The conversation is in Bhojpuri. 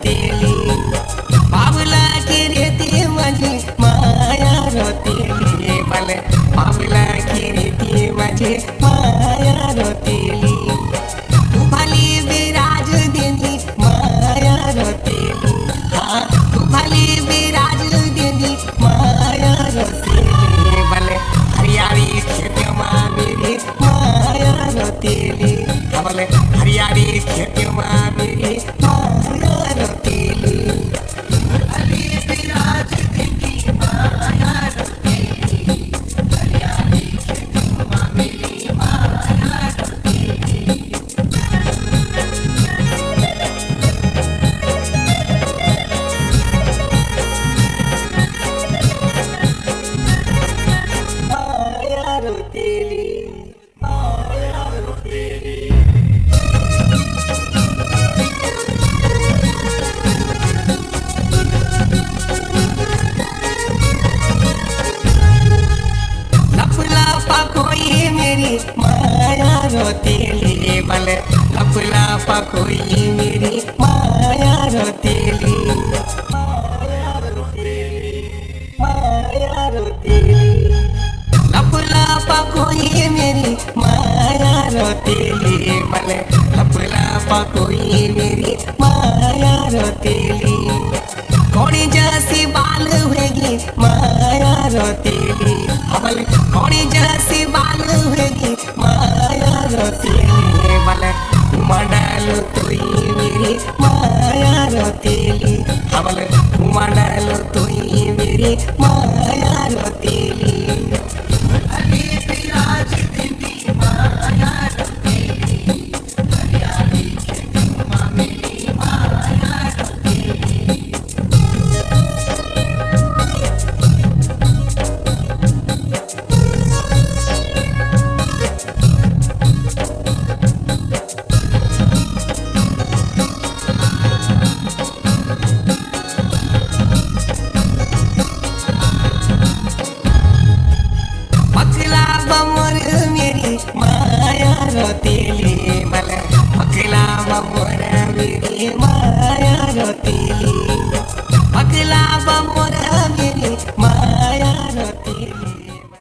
रोतेली बाबूला की रेती माझी माया रोतेली मला बाबूला की रेती माझी माया रोतेली तू भली विराज देनी माया रोतेली हाँ तू भली विराज देनी माया रोतेली भले हरियाली खेत मेरी माया रोतेली भले हरियाली खेत मेरी माया रोतेली माया रोतेली माया रोतेली लपला पकोई मेरी माया रोतेली भले लपला पकोई मेरी माया रोतेली माया रोतेली माया रोतेली लपला पकोई मेरी माया रोतेली भले लपला पकोई मेरी माया रोतेली कोणी जैसी बाल होगी माया रोतेली भले कोणी जैसी बाल होगी माया रोतेली भले मंडल तुई मेरी माया रोतेली भले मंडल तुई मेरी माया रोतेली पकला बमोर मेरी माया रोतेली मला पकला बमोर मेरी माया रोतेली पकला बमोर मेरी माया रोतेली।